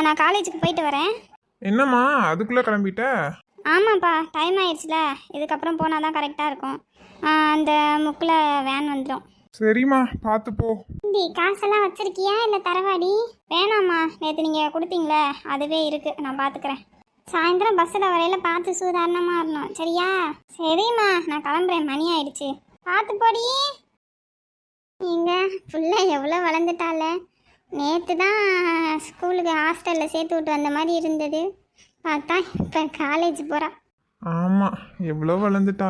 நான் காலேஜுக்கு போயிட்டு வரேன். என்னம்மா அதுக்குள்ளே கிளம்பிட்ட? ஆமாப்பா, டைம் ஆயிடுச்சுல, இதுக்கப்புறம் போனால் தான் கரெக்டாக இருக்கும். அந்த முக்கில் வேன் வந்துடும். சரிம்மா பார்த்து போ. காசெல்லாம் வச்சிருக்கியா இல்லை தரவாடி? வேணாம்மா, நேற்று நீங்கள் கொடுத்தீங்களே அதுவே இருக்குது, நான் பார்த்துக்கிறேன். சாயந்தரம் பஸ்ஸில் வரையில் பார்த்து சூதாரணமாக இருந்தோம், சரியா? சரிம்மா, நான் கிளம்புறேன், மணி ஆயிடுச்சு. பார்த்து போடி. நீங்கள் ஃபுல்லாக எவ்வளோ வளர்ந்துட்டால. நேற்று தான் ஸ்கூலுக்கு ஹாஸ்டலில் சேர்த்து விட்டு வந்த மாதிரி இருந்தது, பார்த்தா இப்போ காலேஜ் போகிறா. ஆமாம், எவ்வளோ வளர்ந்துட்டா.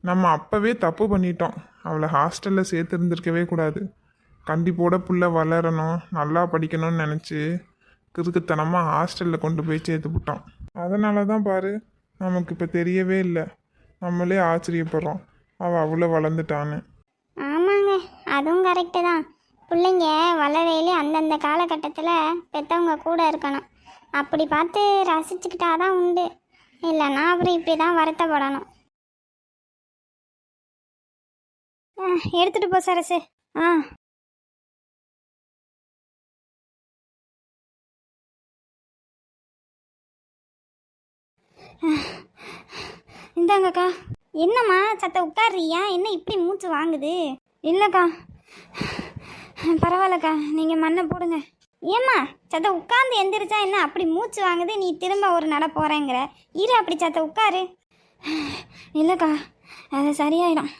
நம்ம அப்போவே தப்பு பண்ணிட்டோம். அவளை ஹாஸ்டலில் சேர்த்து இருந்திருக்கவே கூடாது. கண்டிப்போட புள்ள வளரணும், நல்லா படிக்கணும்னு நினச்சி கிறுக்குத்தனமாக ஹாஸ்டலில் கொண்டு போய் சேர்த்து விட்டோம். அதனால தான் பாரு, நமக்கு இப்போ தெரியவே இல்லை. நம்மளே ஆச்சரியப்படுறோம் அவள் அவ்வளோ வளர்ந்துட்டான்னு. ஆமாங்க, அதுவும் கரெக்டு தான். பிள்ளைங்க வளரையிலே அந்தந்த காலகட்டத்தில் பெற்றவங்க கூட இருக்கணும். அப்படி பார்த்து ரசிச்சுக்கிட்டாதான் உண்டு, இல்லைன்னா அப்புறம் இப்படி தான் வருத்தப்படணும். எடுத்துகிட்டு போ சரசு. இந்தாங்கக்கா. என்னம்மா சத்த உட்கார்றியா? என்ன இப்படி மூச்சு வாங்குது? இல்லைக்கா, பரவாயில்லக்கா, நீங்கள் மண்ணை போடுங்க. ஏம்மா சத்த உட்கார்ந்து எந்திரிச்சா என்ன அப்படி மூச்சு வாங்குது? நீ திரும்ப ஒரு நட போகிறேங்கிற. இரு, அப்படி சத்த உட்காரு. இல்லைக்கா, அது சரியாயிடும்,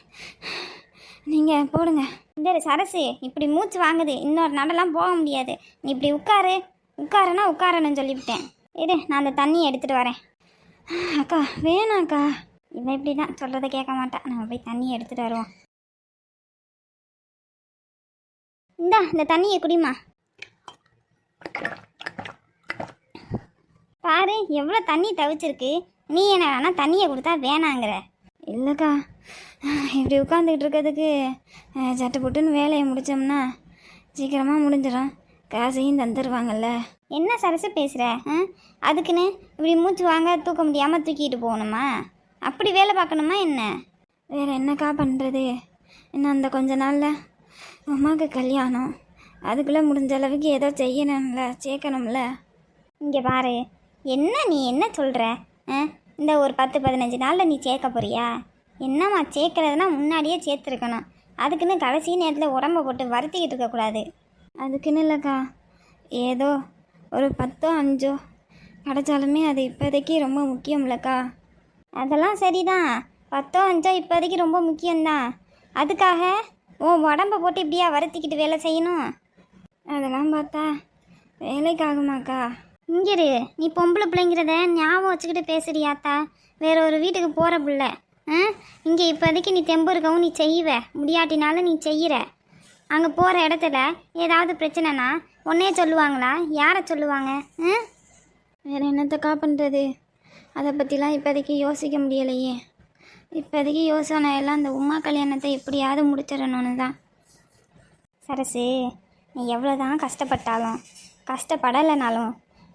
நீங்கள் போடுங்க. இந்த சரசு, இப்படி மூச்சு வாங்குது, இன்னொரு நடலாம் போக முடியாது. நீ இப்படி உட்காரு. உட்காருன்னா உட்காரணும்னு சொல்லிவிட்டேன். இரு, நான் அந்த தண்ணியை எடுத்துகிட்டு வரேன். அக்கா வேணாக்கா. இவன் இப்படி தான் சொல்கிறத கேட்க மாட்டான். நம்ம போய் தண்ணியை எடுத்துகிட்டு வருவோம். இந்த தண்ணியை குடிமா. பாரு எவ்வளோ தண்ணி தவிச்சிருக்கு. நீ என்ன தண்ணியை கொடுத்தா வேணாங்கிற? இல்லைக்கா, இப்படி உட்காந்துக்கிட்டு இருக்கிறதுக்கு சட்டு புட்டுன்னு வேலையை முடித்தோம்னா சீக்கிரமாக முடிஞ்சிடும், காசையும் தந்துடுவாங்கல்ல. என்ன சரசு பேசுகிற? அதுக்குன்னு இப்படி மூச்சு வாங்க தூக்க முடியாமல் தூக்கிட்டு போகணுமா? அப்படி வேலை பார்க்கணுமா என்ன? வேறு என்னக்கா பண்ணுறது? இன்னும் அந்த கொஞ்ச நாளில் அம்மாவுக்கு கல்யாணம், அதுக்குள்ளே முடிஞ்ச அளவுக்கு ஏதோ செய்யணும்ல, சேர்க்கணும்ல. இங்கே பாரு, நீ என்ன சொல்கிற? இந்த ஒரு 10-15 நாளில் நீ சேர்க்க போறியா? என்னம்மா சேர்க்கறதுனா முன்னாடியே சேர்த்துருக்கணும். அதுக்குன்னு கடைசி நேரத்தில் உடம்பை போட்டு வருத்திக்கிட்டு இருக்கக்கூடாது. அதுக்குன்னு இல்லைக்கா, ஏதோ ஒரு 10-5 கிடைச்சாலுமே அது இப்போதைக்கு ரொம்ப முக்கியம் இல்லைக்கா. அதெல்லாம் சரிதான், 10-5 இப்போதைக்கு ரொம்ப முக்கியம்தான். அதுக்காக உன் உடம்பை போட்டு இப்படியா வருத்திக்கிட்டு வேலை செய்யணும்? அதெல்லாம் பார்த்தா வேலைக்காகுமாக்கா? இங்கிரு, நீ பொம்பளை பிள்ளைங்கிறத ஞாபகம் வச்சுக்கிட்டு பேசுறியாத்தா? வேற ஒரு வீட்டுக்கு போகிற பிள்ளை. இங்கே இப்போதைக்கு நீ தெம்பு இருக்கவும் நீ செய்வ, முடியாட்டினாலும் நீ செய்கிற. அங்கே போகிற இடத்துல ஏதாவது பிரச்சனைனா உன்னே சொல்லுவாங்களா? யாரை சொல்லுவாங்க? வேறு என்னத்தக்கா பண்ணுறது? அதை பற்றிலாம் இப்போதைக்கு யோசிக்க முடியலையே. இப்போதைக்கு யோசனை எல்லாம் அந்த உமா கல்யாணத்தை எப்படியாவது முடிச்சிடணும்னு தான். சரசு, நீ எவ்வளோ தான் கஷ்டப்பட்டாலும் கஷ்டப்படலைனாலும்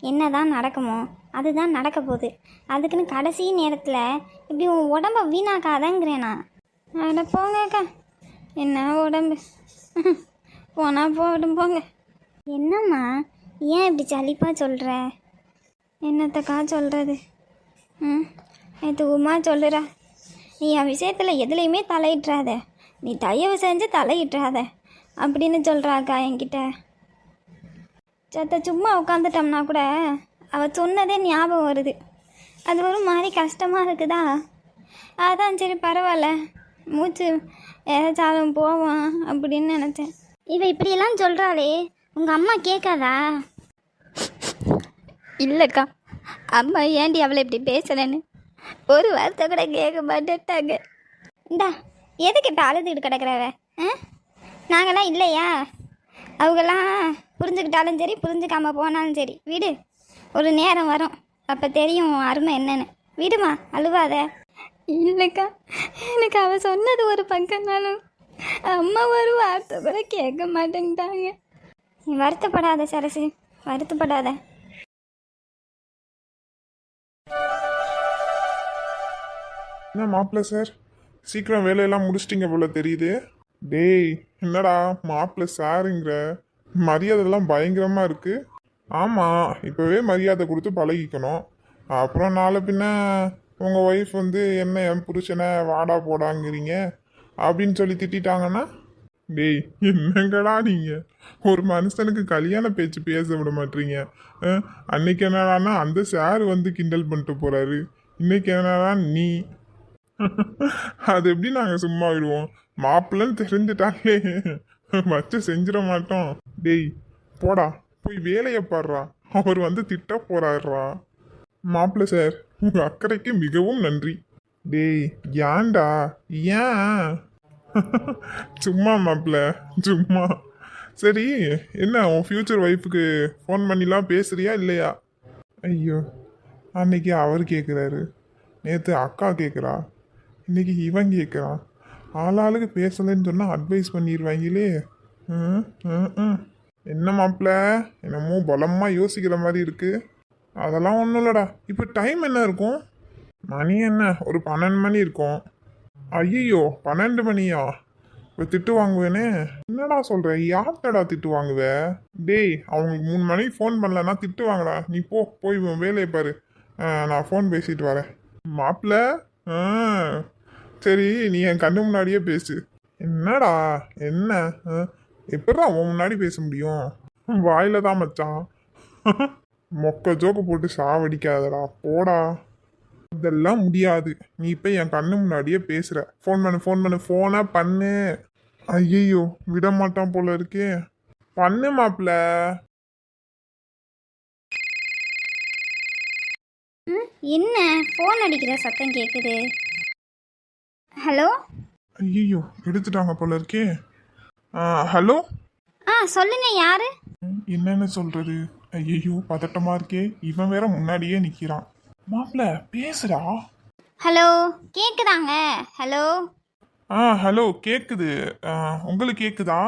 என்ன தான் நடக்குமோ அதுதான் நடக்க போகுது. அதுக்குன்னு கடைசி நேரத்தில் இப்படி உன் உடம்பை வீணாக்காதங்கிறேனா? அட போங்கக்கா, என்ன உடம்பு போனால் போடும் போங்க. என்னம்மா ஏன் இப்படி சலிப்பாக சொல்கிற? என்னத்தக்கா சொல்கிறது? நேற்று உமா சொல்லுறா, நீ என் விஷயத்தில் எதுலேயுமே தலையிட்றாத, நீ தயவு செஞ்சு தலையிட்றாத அப்படின்னு சொல்கிறாக்கா என்கிட்ட. சத்த சும்மா உட்காந்துட்டோம்னா கூட அவள் சொன்னதே ஞாபகம் வருது. அது ஒரு மாதிரி கஷ்டமாக இருக்குதா? அதான் சரி பரவாயில்ல, மூச்சு ஏதாச்சும் போவான் அப்படின்னு நினச்சேன். இவ இப்படியெல்லாம் சொல்கிறாளே, உங்கள் அம்மா கேட்காதா? இல்லைக்கா, அம்மா ஏண்டி அவளை இப்படி பேசுகிறேன்னு ஒரு வார்த்தை கூட கேட்க மாட்டேட்டாங்க. இந்தா எதுக்கிட்ட அழுதுகிட்டு கிடக்கிறவ? நாங்களாம் இல்லையா? அவங்கெல்லாம் புரிஞ்சுக்கிட்டாலும் சரி புரிஞ்சுக்காம போனாலும் சரி விடு, ஒரு நேரம் வரும் அப்போ தெரியும் அருமை என்னன்னு. விடுமா, அழுவாத. இல்லைக்கா, எனக்கு அவள் சொன்னது ஒரு பக்கம்னாலும் அம்மா ஒரு வார்த்தை கூட கேட்க மாட்டேங்கிட்டாங்க. நீ வருத்தப்படாத சரசு, வருத்தப்படாத. என்ன மாப்பிள்ள சார், சீக்கிரம் வேலையெல்லாம் முடிச்சிட்டிங்க போல தெரியுது. டேய் என்னடா மாப்பிள்ள சாருங்கிற மரியாதைலாம் பயங்கரமாக இருக்குது. ஆமாம், இப்போவே மரியாதை கொடுத்து பழகிக்கணும். அப்புறம் நாளை பின்ன உங்கள் ஒய்ஃப் வந்து என்ன என் புருஷனை வாடா போடாங்கிறீங்க அப்படின்னு சொல்லி திட்டிட்டாங்கன்னா, டேய் என்னங்கடா நீங்கள் ஒரு மனுஷனுக்கு கல்யாண பேச்சு பேச விட மாட்டீங்க. அன்னைக்கு என்னடான்னா அந்த சார் வந்து கிண்டல் பண்ணிட்டு போறாரு, இன்னைக்கு என்னடா நீ. அது எப்படி நாங்கள் சும்மா விடுவோம்? மாப்பிள்ளைன்னு தெரிஞ்சுட்டாலே வச்சு செஞ்சிட மாட்டோம். டேய் போடா, போய் வேலையை பாடுறா, அவர் வந்து திட்ட போறாருடா. மாப்பிள்ளை சார், உங்க அக்கறைக்கு மிகவும் நன்றி. டேய் ஏன்டா, ஏன்? சும்மா மாப்பிள்ள, சும்மா. சரி, என்ன உன் ஃப்யூச்சர் ஒய்ஃபுக்கு ஃபோன் பண்ணிலாம் பேசுறியா இல்லையா? ஐயோ, அன்னைக்கு அவர் கேட்குறாரு, நேற்று அக்கா கேட்குறா, இன்னைக்கு இவன் கேட்குறான். ஆளாளுக்கு பேசலைன்னு சொன்னால் அட்வைஸ் பண்ணிடுவாங்களே. ம், ம், ம். என்ன மாப்பிள்ள, என்னமோ பலமாக யோசிக்கிற மாதிரி இருக்கு. அதெல்லாம் ஒன்றும் இல்லைடா. இப்போ டைம் என்ன இருக்கும்? மணி என்ன, ஒரு 12 மணி இருக்கும். ஐயோ 12 மணியா? இப்போ திட்டு வாங்குவேனே. என்னடா சொல்ற, யார்கிட்டடா திட்டு வாங்குவ? டேய் அவங்களுக்கு 3 மணிக்கு ஃபோன் பண்ணலன்னா திட்டு வாங்கடா. நீ போய் உன் வேலையை பாரு. நான் ஃபோன் பேசிட்டு வரேன். மாப்பிள்ள, சரி நீ என் கண்ணு முன்னாடியே பேசு. என்னடா என்ன? எப்படிடா உன் முன்னாடி பேச முடியும்? வாயில தான் மச்சான். மொக்க ஜோக்கு போட்டு சாவடிக்காதடா, போடா. இதெல்லாம் முடியாது. நீ இப்போ என் கண்ணு முன்னாடியே பேசுற. ஃபோன் பண்ணு ஃபோனா பண்ணு. ஐயோ விட மாட்டான் போல இருக்கே. பண்ணு மாப்பிள்ள. என்ன ஃபோன் அடிக்கிற சத்தம் கேட்குது? ஹலோ? ஐயோ எடுத்துட்டாங்க போல இருக்கே. ஹலோ. சொல்லுங்க, யாரு? என்னன்னு சொல்றது? ஐயோ பதட்டமா இருக்கே. இவன் வேற முன்னாடியே நிக்கிறான். மாப்பிள்ள பேசுடா. ஹலோ, கேக்குதாங்க? ஹலோ. ஹலோ கேக்குது. உங்களுக்கு கேக்குதா?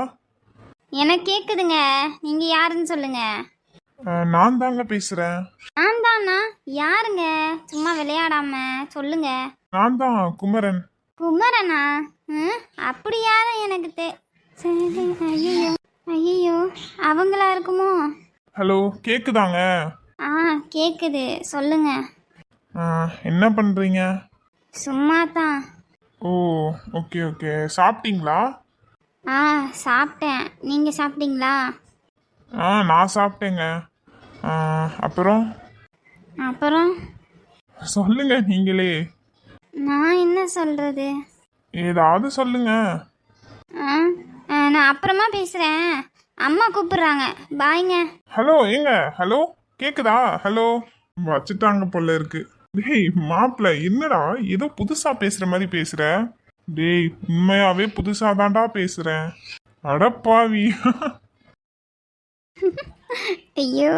எனக்கு கேக்குதுங்க. நீங்க யாருன்னு சொல்லுங்க. நான் தாங்க பேசுறேன். நான் தானா? யாருங்க? சும்மா விளையாடாம சொல்லுங்க. நான் தான் குமரன். குமரனா? அப்படி யாரும் எனக்கு சரி. ஐயோ ஐயோ, அவங்களா இருக்குமோ? ஹலோ கேக்குதாங்க? கேக்குது, சொல்லுங்க. என்ன பண்றீங்க? சும்மா தான். ஓ ஓகே ஓகே. சாப்பிட்டீங்களா? சாப்பிட்டேன். நீங்க சாப்பிட்டீங்களா? நான் சாப்பிட்டேங்க. அப்புறம் அப்புறம் சொல்லுங்க நீங்களே. நான் என்ன சொல்றது? ஏதாவது சொல்லுங்க. நான் அப்புறமா பேசுறேன். அம்மா கூப்பிடுறாங்க. பாய்ங்க. ஹலோ ஏங்க, ஹலோ கேக்குதா? ஹலோ. வச்சுட்டாங்க போல இருக்கு. டேய் மாப்பிள்ள, என்னடா ஏதோ புதுசா பேசுற மாதிரி பேசுற? டேய் உண்மையாவே புதுசா தான்டா பேசுறேன். அடப்பாவி. ஐயோ,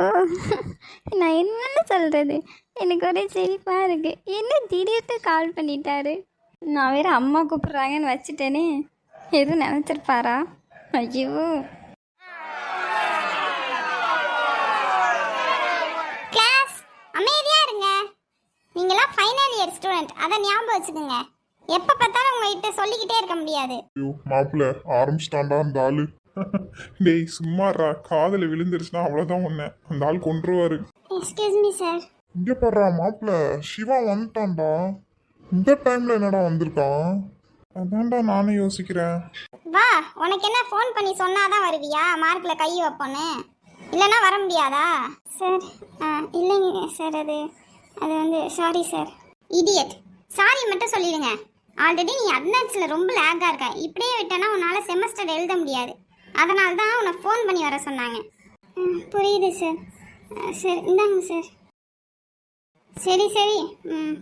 நான் என்னன்னு சொல்றது? எனக்கு ஒரே சிரிப்பா இருக்கு. என்ன திடீர்னு கால் பண்ணிட்டாரு? நான் வேற அம்மா கூப்பிடுறாங்கன்னு வச்சுட்டேனே. எதுவும் நினைச்சிருப்பாரா? ஐயோ. கிளாஸ் அமைதியா இருங்க. நீங்களாம் ஃபைனல் இயர் ஸ்டூடெண்ட், அதை ஞாபகம் வச்சுக்கோங்க. எப்போ பார்த்தாலும் உங்ககிட்ட சொல்லிக்கிட்டே இருக்க முடியாது. ஐயோ மாப்பிள்ள ஆரம்பிச்சிட்டான்டா அந்த ஆளு. டேய் சும்மாறா, காதல விழுந்துருச்சுன்னா அவ்வளோதான் உன்னை அந்த ஆள் கொன்றுவாரு. Excuse me sir. இங்க பாடுறா மாப்பிள்ள, சிவா வந்துட்டான்டா. இந்த டைம்ல என்னடா வந்திருக்கான்? அதான்டா நானும் யோசிக்கிறேன். வா, உனக்கு என்ன ஃபோன் பண்ணி சொன்னாதான் வருவியா? மார்க்கில் கை வைப்போன்னு, இல்லைன்னா வர முடியாதா? சார் இல்லைங்க சார், அது வந்து சாரி சார். இடியட், சாரி மட்டும் சொல்லிடுங்க. ஆல்ரெடி நீ அட்னன்ஸில் ரொம்ப லேக்காக இருக்க. இப்படியே விட்டேன்னா உன்னால் செமஸ்டர் எழுத முடியாது. அதனால தான் உன்னை ஃபோன் பண்ணி வர சொன்னாங்க. புரியுது சார். சரி இந்தாங்க சார். சரி சரி,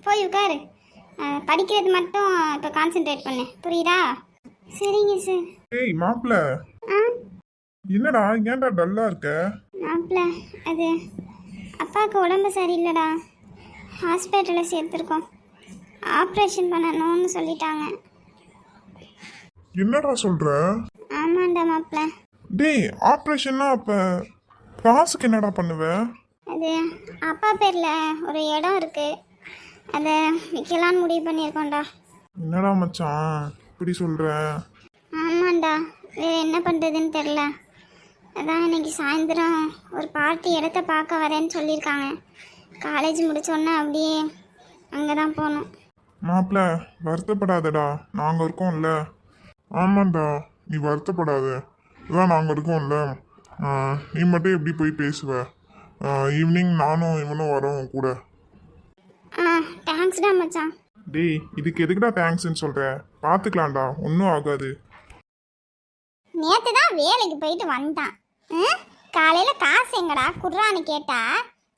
போய் உட்காரு. படிக்கிறது மட்டும் இப்போ கான்சென்ட்ரேட் பண்ணு, புரியுதா? சரிங்க சார். ஏய் மாப்பிள்ள, என்னடா ஏன்டா டல்லா இருக்க? மாப்பிள்ள, அது அப்பாவுக்கு உடம்பு சரியில்லைடா. ஹாஸ்பிட்டலில் சேர்த்துருக்கோம். ஆப்ரேஷன் பண்ணணும்னு சொல்லிட்டாங்க. என்னடா சொல்ற? ஆமாண்டா மாப்பிள்ள. டேய் ஆப்ரேஷன்னா அப்ப காசுக்கு என்னடா பண்ணுவ? அது அப்பா பேரில் ஒரு இடம் இருக்குது, அதை விற்கலான்னு முடிவு பண்ணியிருக்கோண்டா. என்னடா மச்சான் இப்படி சொல்ற? ஆமாண்டா, வேறு என்ன பண்ணுறதுன்னு தெரில. அதான் இன்னைக்கு சாயந்தரம் ஒரு பார்ட்டி இடத்த பார்க்க வரேன்னு சொல்லியிருக்காங்க. காலேஜ் முடிச்சோன்னே அப்படியே அங்கே தான் போகணும். மாப்பிள்ள வருத்தப்படாதடா, நாங்கள் இருக்கோம்ல. ஆமாண்டா, நீ வருத்தப்படாத, இதான் நாங்கள் இருக்கோம்ல. நீ மட்டும் எப்படி போய் பேசுவ? ஈவினிங் நானும் இவனும் வரோம் கூட. தேங்க்ஸ்டா மச்சான். டேய், இதுக்கு எதுக்குடா தேங்க்ஸ்ன்னு சொல்கிற? பார்த்துக்கலாம்டா, ஒன்றும் ஆகாது. நேற்று தான் வேலைக்கு போயிட்டு வந்துட்டான். காலையில் காசு எங்கடா குர்ரான்னு கேட்டா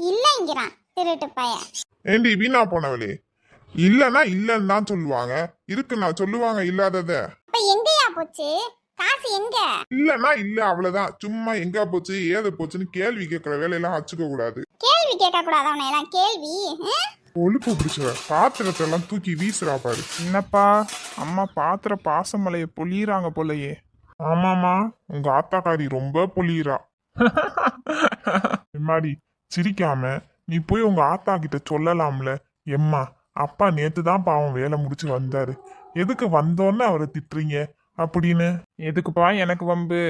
இல்லைங்கிறான் திருட்டு பையன். ஏண்டி வீணா போனவளே, இல்லைன்னா இல்லைன்னு தான் சொல்லுவாங்க, இருக்குன்னா சொல்லுவாங்க இல்லாதத. அப்ப எங்கயா போச்சு காசு? எங்க இல்லைன்னா இல்லை, அவ்வளோதான். சும்மா எங்க போச்சு ஏது போச்சுன்னு கேள்வி கேட்குற வேலையெல்லாம் வச்சுக்க கூடாது. கேள்வி கேட்க கூடாது அவனை எல்லாம். கேள்வி ஒழுப்பு பிடிச்ச பாத்திரத்தை எல்லாம் தூக்கி வீசுறா பாரு. என்னப்பா அம்மா பாத்திர பாசமலைய பொழியிறாங்க போலயே. ஆமாமா, உங்க ஆத்தாக்காரி ரொம்ப பொழியிறா. எம்மாடி சிரிக்காம நீ போய் உங்க ஆத்தா கிட்ட சொல்லலாம்ல. எம்மா, அப்பா நேத்து தான் பாவம் வேலை முடிச்சு வந்தாரு, எதுக்கு வந்தோன்னு அவரை திட்டுறீங்க அப்படின்னு. எதுக்குப்பா எனக்கு வம்பு?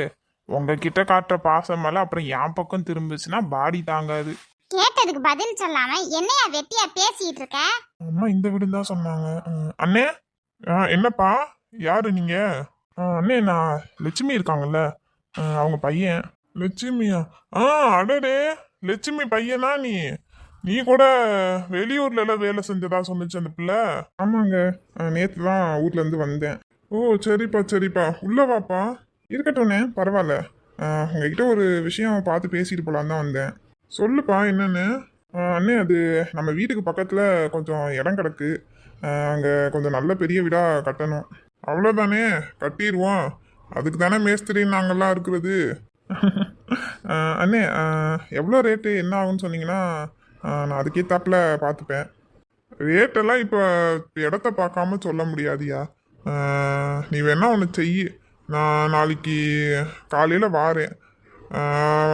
உங்ககிட்ட காட்டுற பாசமலை அப்புறம் என் பக்கம் திரும்பிச்சுன்னா பாடி தாங்காது. கேட்டதுக்கு பதில் சொல்லாம என்னையா வெட்டியா பேசிட்டு இருக்க? அம்மா இந்த வீடுன்னு தான் சொன்னாங்க. அண்ணே, என்னப்பா யாரு நீங்க? அண்ணே, நான் லட்சுமி இருக்காங்கல்ல, அவங்க பையன். லட்சுமியா? அடடே, லட்சுமி பையனா நீ? நீ கூட வெளியூர்ல எல்லாம் வேலை செஞ்சதா சொன்னிச்சு அந்த பிள்ளை. ஆமாங்க, நேற்று தான் ஊர்ல இருந்து வந்தேன். ஓ சரிப்பா சரிப்பா, உள்ள வாப்பா. இருக்கட்டும்ண்ணே, பரவாயில்ல. உங்ககிட்ட ஒரு விஷயம் பார்த்து பேசிட்டு போலான்னு தான் வந்தேன். சொல்லுப்பா என்னன்னு. அண்ணே, அது நம்ம வீட்டுக்கு பக்கத்தில் கொஞ்சம் இடம் கிடக்கு, அங்கே கொஞ்சம் நல்ல பெரிய வீடாக கட்டணும். அவ்வளோதானே, கட்டிடுவோம். அதுக்கு தானே மேஸ்திரி நாங்கள்லாம் இருக்கிறது. அண்ணே, எவ்வளோ ரேட்டு என்ன ஆகுன்னு சொன்னீங்கன்னா நான் அதுக்கேற்றாப்புல பார்த்துப்பேன். ரேட்டெல்லாம் இப்போ இடத்த பார்க்காம சொல்ல முடியாதியா. நீ வேணா ஒன்று செய், நான் நாளைக்கு காலையில் வாரேன்,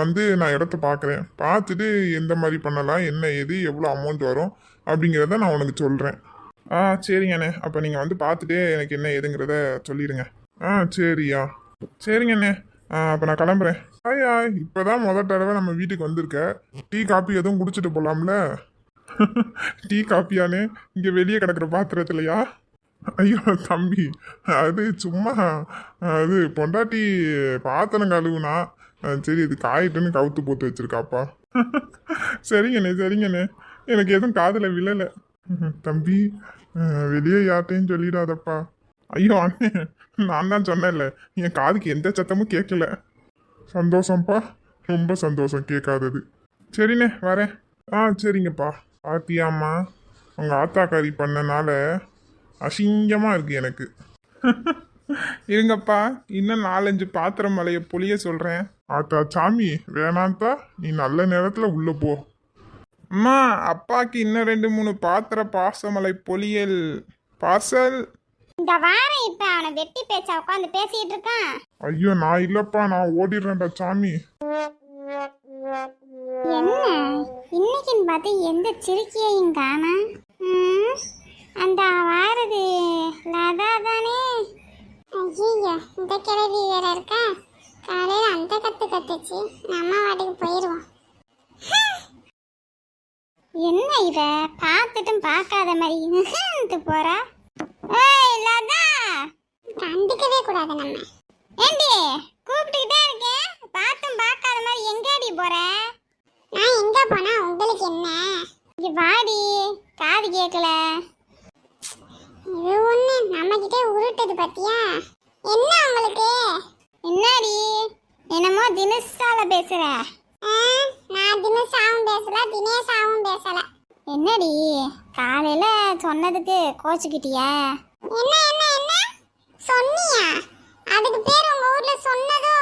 வந்து நான் இடத்த பார்க்குறேன். பார்த்துட்டு எந்த மாதிரி பண்ணலாம், என்ன ஏது எவ்வளோ அமௌண்ட் வரும் அப்படிங்கிறத நான் உனக்கு சொல்கிறேன். சரிங்கண்ணே, அப்போ நீங்கள் வந்து பார்த்துட்டு எனக்கு என்ன ஏதுங்கிறத சொல்லிடுங்க. சரியா, சரிங்கண்ணே. அப்போ நான் கிளம்புறேன். ஐயா, இப்போ தான் முதல் தடவை நம்ம வீட்டுக்கு வந்திருக்க, டீ காப்பி எதுவும் குடிச்சிட்டு போகலாம்ல? டீ காப்பியானே இங்கே வெளியே கிடக்குற பாத்திரத்துலையா? ஐயோ தம்பி, அது சும்மா அது பொண்டாட்டி பாத்திரம் கழுவுனா, சரி இது காயிட்டுன்னு கவுத்து போட்டு வச்சிருக்காப்பா. சரிங்கண்ணே சரிங்கண்ணே, எனக்கு எதுவும் காதில் விழலை. தம்பி, வெளியே யார்ட்டையும் சொல்லிடாதப்பா. ஐயோ அண்ணே, நான் தான் சொன்னேன்ல, என் காதுக்கு எந்த சத்தமும் கேட்கல. சந்தோஷம்ப்பா, ரொம்ப சந்தோஷம் கேட்காதது. சரிண்ணே, வரேன். சரிங்கப்பா. பாத்தியாம்மா, உங்கள் ஆத்தாக்காரி பண்ணனால அசிங்கமாக இருக்கு எனக்கு. இருங்கப்பா, இன்னும் 4-5 பாத்திரம் மலையை பொழிய சொல்கிறேன். ஆத்தா சாமி வேணாந்தா, நீ நல்ல நேரத்தில் உள்ளே போ. அம்மா, அப்பாக்கு இன்னும் 2-3 பாத்திர பாசமலை பொழியல் பார்சல். இந்த வாரம் இப்ப அவனை வெட்டி பேச்சா உட்காந்து பேசிட்டு இருக்கான். ஐயோ நான் இல்லப்பா, நான் ஓடிடுறேன்டா சாமி. என்ன இன்னைக்குன்னு பார்த்து எந்த சிரிக்கையும் காணா? அந்த வாரது லதா தானே? ஐயோ, இந்த கிழவி வேற இருக்கா. காலையில அந்த கத்துச்சு, நம்ம வாட்டுக்கு போயிடுவோம். என்ன இவ பார்த்துட்டும் பார்க்காத மாதிரி போறா? ஏய் லதா, கண்டுக்கவே கூடாது நம்ம. ஏண்டி கூப்பிட்டுக்கிட்டே இருக்கேன், பார்த்தும் பார்க்காத மாதிரி எங்கடி போற? நான் எங்க போனா உங்களுக்கு என்ன? இங்க வாடி, காது கேட்கல. இது ஒண்ணு நம்ம கிட்ட உருட்டுது பத்தியா? என்ன உங்களுக்கு? என்னடி என்னமோ தினசால பேசுற? நான் தினசாவும் பேசல, தினேசாவும் பேசல. என்னடி காலையில சொன்னதுக்கு கோச்சுக்கிட்டியா? என்ன என்ன என்ன சொன்னியா? அதுக்கு பேர் உங்க ஊர்ல சொன்னதோ?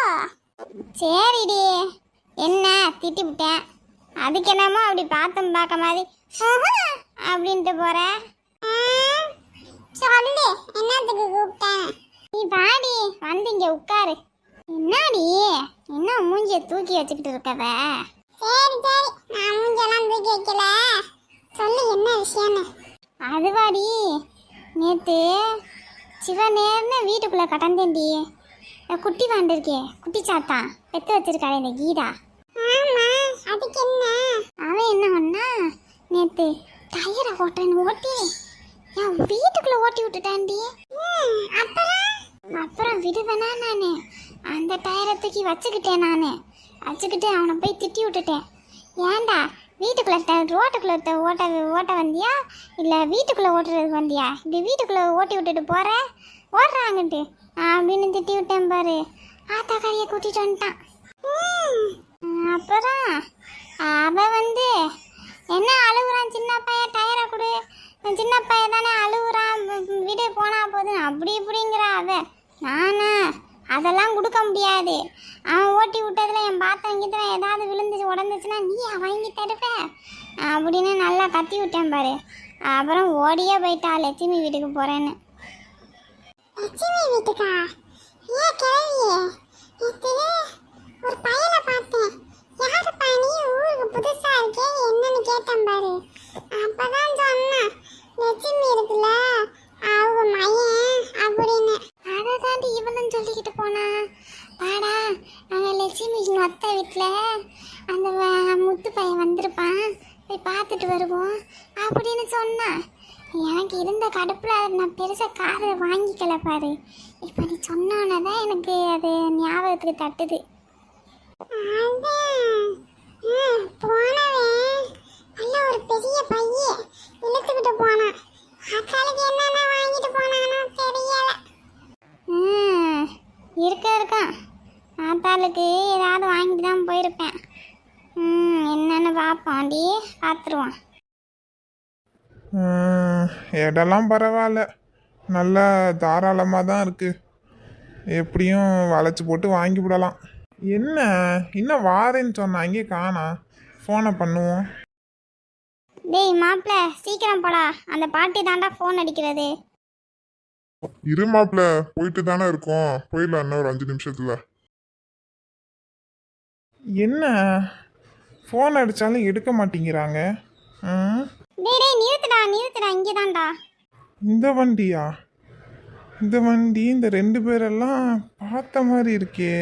சரிடி, என்ன திட்டி விட்டேன், அதுக்கு என்னமோ அப்படி பார்த்தோம் பார்க்க மாதிரி அப்படின்ட்டு போற? சொல்லு, என்னத்துக்கு கூப்பிட்டேன்? நீ வாடி, வந்து இங்க உட்காரு. என்னடி இன்னும் மூஞ்சிய தூக்கி வச்சுக்கிட்டு இருக்கவ? சரி சரி, நான் மூஞ்செல்லாம் தூக்கி வைக்கல, சொல்லு என்ன விஷயம்னு. அதுவாடி, நேத்து சிவனேர்னு வீட்டுக்குள்ள கடந்தேன்டி, குட்டி வாண்டு இருக்கே குட்டி சாத்தா பெத்து வச்சிருக்காளே இந்த கீதா. ஆமா அதுக்கு என்ன? அவன் என்ன பண்ணா நேத்து டயரை ஓட்டுறேன்னு ஓட்டி என் வீட்டுக்குள்ள ஓட்டி விட்டுட்டான்டி. அப்புறம் விடுவேனா நானு அந்த டயரை தூக்கி வச்சுக்கிட்டேன். வச்சுக்கிட்டு அவனை போய் திட்டி விட்டுட்டேன். ஏன்டா வீட்டுக்குள்ள ரோட்டுக்குள்ள ஓட்ட வந்தியா இல்லை வீட்டுக்குள்ளே ஓட்டுறதுக்கு வந்தியா? இப்படி வீட்டுக்குள்ளே ஓட்டி விட்டுட்டு போற ஓடுறாங்கன்ட்டு அப்படின்னு திட்டி விட்டேன் பாரு. ஆத்தா கறியை கூட்டிட்டு வந்துட்டான். அப்புறம் அவன் வந்து என்ன அழுகுறான், சின்ன பையன் டயரை கொடு, சின்ன பையன் தானே அழுகுறான், விடு போனா போதும் அப்படி இப்படிங்கிற நானா அதெல்லாம் கொடுக்க முடியாது. அவன் ஓட்டி விட்டதுல என் பாத்திரம் கிட்ட ஏதாவது விழுந்துச்சு உடந்துச்சுன்னா நீ வாங்கி தருவ அப்படின்னு நல்லா கத்தி விட்டேன் பாரு. அப்புறம் ஓடியே போயிட்டா லட்சுமி வீட்டுக்கு போறேன்னு. லட்சுமி வீட்டுக்கா? ஏன் கிளவியே ஒரு பையனை பார்த்தேன். யாருப்பா நீ? ஊருக்கு புதுசா இருக்கே என்னன்னு கேட்டேன் பாரு. அப்பதான் சொன்னேன் லட்சுமி இருக்குல்ல அவங்க மையன் அப்படின்னு. அதை தாண்டி இவனும் சொல்லிக்கிட்டு போனா. பாடா அங்கே லட்சுமி அத்தை வீட்டில் அந்த முத்து பையன் வந்திருப்பான், போய் பார்த்துட்டு வருவோம் அப்படின்னு சொன்னான். எனக்கு இருந்த கடுப்பில் நான் பெருசாக காரை வாங்கிக்கல பாரு. இப்போ நீ சொன்னோன்னே தான் எனக்கு அது ஞாபகத்துக்கு தட்டுது. போனவன் நல்ல ஒரு பெரிய பையன் இழுத்துக்கிட்டு போனான். அக்காளுக்கு என்னென்ன வாங்கிட்டு போனானோ தெரியல. இருக்கான் ஆத்தாளுக்கு ஏதாவது வாங்கிட்டு தான் போயிருப்பேன். என்னென்னு பார்ப்போண்டி, பார்த்துருவான். இடம்லாம் பரவாயில்ல, நல்லா தாராளமாக தான் இருக்குது. எப்படியும் வளைச்சி போட்டு வாங்கி விடலாம். என்ன இன்னும் வாரேன்னு சொன்னாங்க காணா, ஃபோனை பண்ணுவோம். டேய் மாப்பிள்ள சீக்கிரம் போடா, அந்த பாட்டி தாண்டா ஃபோன் அடிக்கிறது. இரு மாப்பிள்ள, போயிட்டு தானே இருக்கோம், போயிடலாம் இன்னும் ஒரு 5 நிமிஷத்துல. என்ன ஃபோன் அடித்தாலும் எடுக்க மாட்டேங்கிறாங்க. டேய் நிறுத்துடா இங்கே தான்டா. இந்த வண்டியா? இந்த வண்டி இந்த 2 பேரெல்லாம் பார்த்த மாதிரி இருக்கே.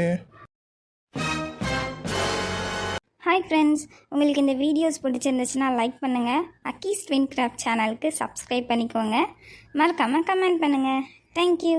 ஹாய் ஃப்ரெண்ட்ஸ், உங்களுக்கு இந்த வீடியோஸ் பிடிச்சிருந்துச்சுன்னா லைக் பண்ணுங்கள். அக்கீஸ் ட்வின் கிராஃப்ட் சேனலுக்கு சப்ஸ்கிரைப் பண்ணிக்கோங்க. மறக்காமல் கமெண்ட் பண்ணுங்கள். தேங்க்யூ.